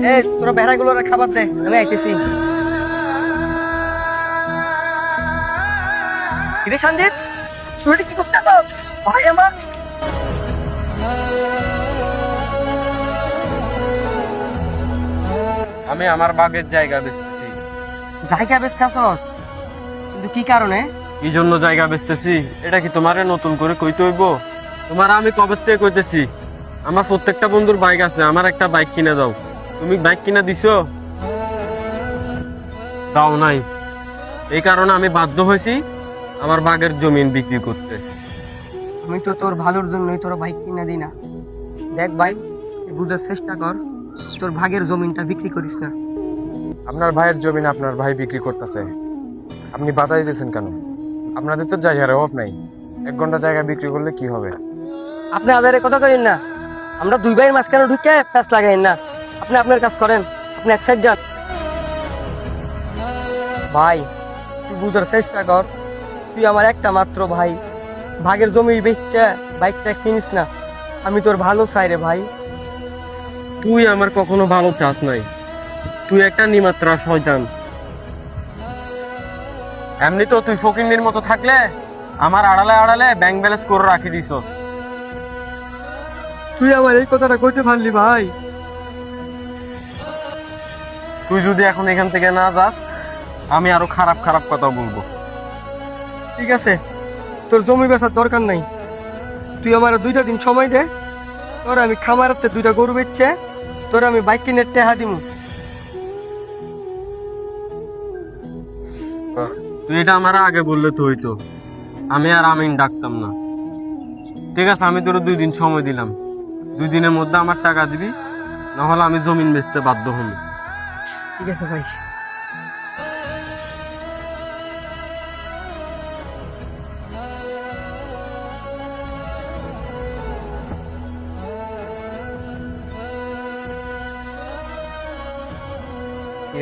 এই তোরা ভেড়াগুলোর খাবার দে, আমি আইতেছি। কিরে সঞ্জিত, তুই কি করতেছস ভাই আমার? আমি আমার বাগের জায়গা বেচতেছি। জায়গা বেচতেছস? কিন্তু কি কারণে? কি জন্য জায়গা বেচতেছি এটা কি তোমারে নতুন করে কইতে হইব? তোমার আমি কবে থেকে কইতেছি আমার প্রত্যেকটা বন্ধুর বাইক আছে, আমার একটা বাইক কিনে দাও। তুমি বাইক কিনে দিছো? দাও নাই। এই কারণে আমি বাধ্য হয়েছি আমার বাগের জমিন বিক্রি করতে। আমি তো তোর ভালোর জন্যই তোর বাইক কিনে দিই না। দেখ ভাই, বুঝার চেষ্টা কর, তোর ভাগের জমিনটা বিক্রি করিস না। আপনার ভাইয়ের জমি আপনার ভাই বিক্রি করতেছে, আপনি বাধা দিতেছেন কেন? আপনাদের তো জায়গার অভাব নাই, 1 ঘন্টা জায়গা বিক্রি করলে কি হবে? আপনি আদারে কথা কইেন না, আমরা দুই ভাইয়ের মাঝখানে ঢুকে প্যাঁচ লাগাইন না। আপনি আপনার কাজ করেন, আপনি এক সাইড যান। ভাই তুই বুঝার চেষ্টা কর, তুই আমার একটা মাত্র ভাই, ভাগের জমি বেচছে বাইকটা কিনিস না। আমি তোর ভালো চাই রে ভাই। তুই আমার কখনো ভালো চাস নাই, তুই একটা নিমাত্রা শয়তান। এমনি তো তুই ফকিন্নির মতো থাকলে আমার আড়ালে আড়ালে ব্যাংক ব্যালেন্স করে রাখি দিছস। তুই আমার এই কথাটা কইতে পারলি ভাই? তুই যদি এখন এখান থেকে না যাস আমি আরো খারাপ খারাপ কথা বলবো। ঠিক আছে, তোর জমি বেচার দরকার নাই, তুই আমার 2টা দিন সময় দে, তোর আমি খামারাতে 2টা গরু বেচছে তোর আমি বাইক কিনে টেহা দিমু। তুই এটা আমার আগে বললে তো হইতো, আমি আর আমিন ডাকতাম না। ঠিক আছে, আমি তোর 2 দিন সময় দিলাম, 2 দিনের মধ্যে আমার টাকা দিবি, নাহলে আমি জমিন বেচতে বাধ্য হব। ঠিক আছে ভাই।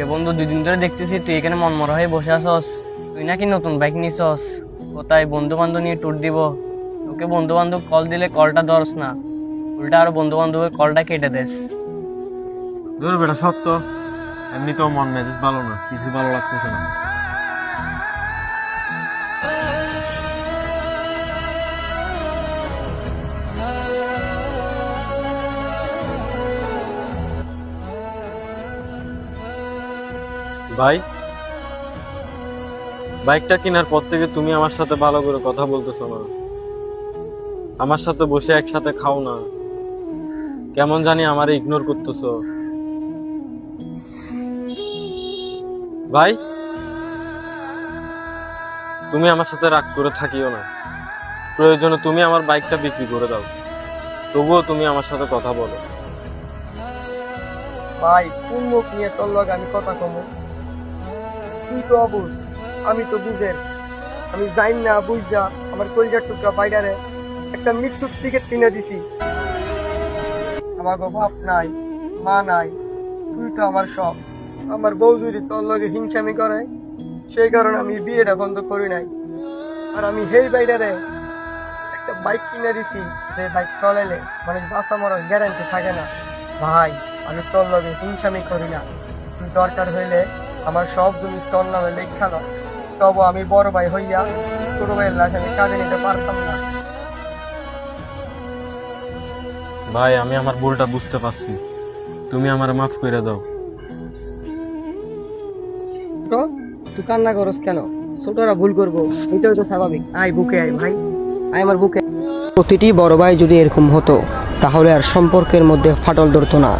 এ বন্ধু, 2 দিন ধরে দেখতেছি তুই এখানে মনমরা হয়ে বসে আছস। তুই নাকি নতুন বাইক নিছস? কোথায় বন্ধু বান্ধব নিয়ে ট্যুর দিব? তোকে বন্ধু বান্ধব কল দিলে কলটা ধরস না, উল্টা আরো বন্ধু বান্ধবের কলটা কেটে দেস। ধর বেটা সত্য, এমনি তো মন মেজাজ ভালো না, কিছু ভালো লাগতেছে না। ভাই, বাইকটা কেনার পর থেকে তুমি আমার সাথে ভালো করে কথা বলতেছো না, আমার সাথে বসে একসাথে খাও না, কেমন জানি আমারে ইগনোর করতেছো। ভাই, তুমি আমার সাথে রাগ করে থাকিও না, প্রয়োজনে তুমি আমার বাইকটা বিক্রি করে দাও, তবুও তুমি আমার সাথে কথা বলো। ভাই কোন মুখ নিয়ে তোর লগে আমি কথা কমু? তুই তো অবুঝ, আমি তো বুঝের। আমি যাই না বুঝা আমার কলিজার টুকরা বাইডারে একটা মৃত্যুর টিকিট কিনে দিছি। আমার বাপ নাই, মা নাই, তুই তো আমার সব। আমার বউ যদি তোর লগে হিংসামি করে, সেই কারণে আমি বিয়েটা বন্ধ করি নাই। আর আমি হেই বাইডারে একটা বাইক কিনে দিছি, যে বাইক চলাইলে মানে বাঁচা মরার গ্যারান্টি থাকে না। ভাই আমি তোর লগে হিংসামি করি না, তুই দরকার হইলে আমার সব জমি তোর নামে লেখা দাও, তবু আমি বড় ভাই হইয়া ছোট ভাইয়ের লাশ আমি কাঁধে নিতে পারতাম না। ভাই, আমি আমার ভুলটা বুঝতে পারছি, তুমি আমার মাফ করে দাও। তো তুই কান্না করস কেন? ছোটরা ভুল করবো, এটাও তো স্বাভাবিক। আয় বুকে আয় ভাই, আয় আমার বুকে। প্রতিটি বড় ভাই যদি এরকম হতো তাহলে আর সম্পর্কের মধ্যে ফাটল ধরতো না।